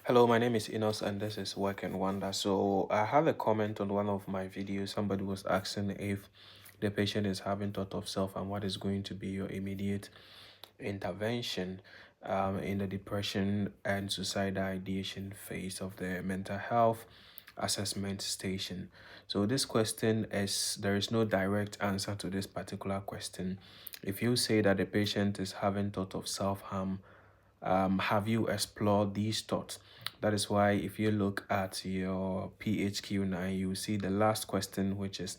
Hello, my name is Inos and this is Work and Wonder. So I have a comment on one of my videos. Somebody was asking if the patient is having thought of self and what is going to be your immediate intervention in the depression and suicidal ideation phase of the mental health assessment station. So this question is, there is no direct answer to this particular question. If you say that the patient is having thought of self-harm, have you explored these thoughts? That is why if you look at your PHQ9, you see the last question, which is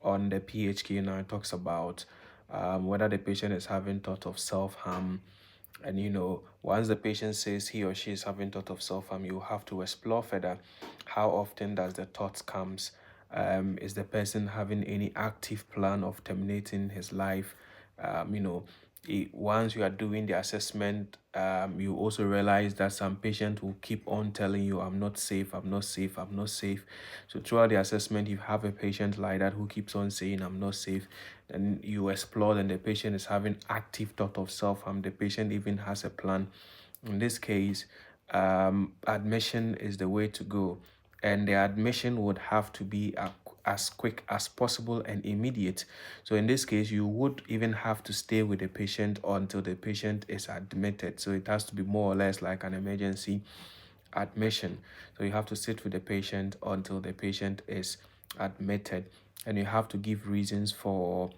on the PHQ9, talks about whether the patient is having thought of self-harm. And once the patient says he or she is having thought of self-harm, you have to explore further. How often does the thought comes? Is the person having any active plan of terminating his life? Once you are doing the assessment, you also realize that some patients will keep on telling you, I'm not safe, I'm not safe, I'm not safe. So throughout the assessment, you have a patient like that who keeps on saying, I'm not safe. Then you explore, and the patient is having active thought of self-harm. The patient even has a plan. In this case, admission is the way to go, and the admission would have to be as quick as possible and immediate. So in this case, you would even have to stay with the patient until the patient is admitted. So it has to be more or less like an emergency admission. So you have to sit with the patient until the patient is admitted, and you have to give reasons for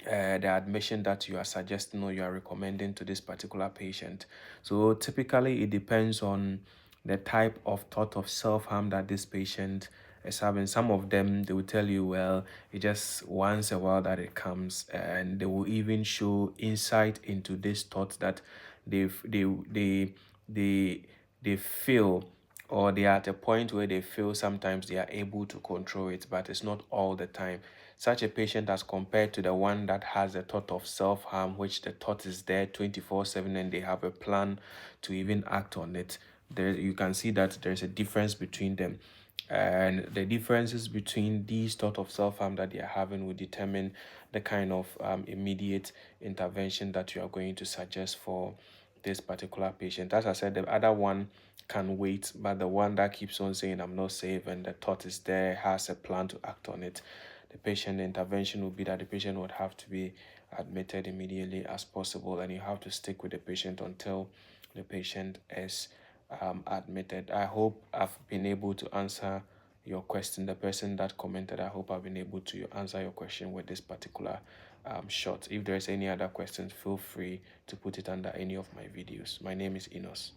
the admission that you are suggesting or you are recommending to this particular patient. So typically it depends on the type of thought of self-harm that this patient is having. Some of them, they will tell you, well, it just once a while that it comes, and they will even show insight into this thought that they've they they feel, or they are at a point where they feel sometimes they are able to control it, but it's not all the time. Such a patient, as compared to the one that has a thought of self-harm, which the thought is there 24/7 and they have a plan to even act on it, there you can see that there's a difference between them. And the differences between these thought of self-harm that they are having will determine the kind of immediate intervention that you are going to suggest for this particular patient. As I said, the other one can wait, but the one that keeps on saying I'm not safe and the thought is there, has a plan to act on it, the intervention would be that the patient would have to be admitted immediately as possible, and you have to stick with the patient until the patient is admitted. I hope I've been able to answer your question. The person that commented, I hope I've been able to answer your question with this particular shot. If there's any other questions, feel free to put it under any of my videos. My name is Inos.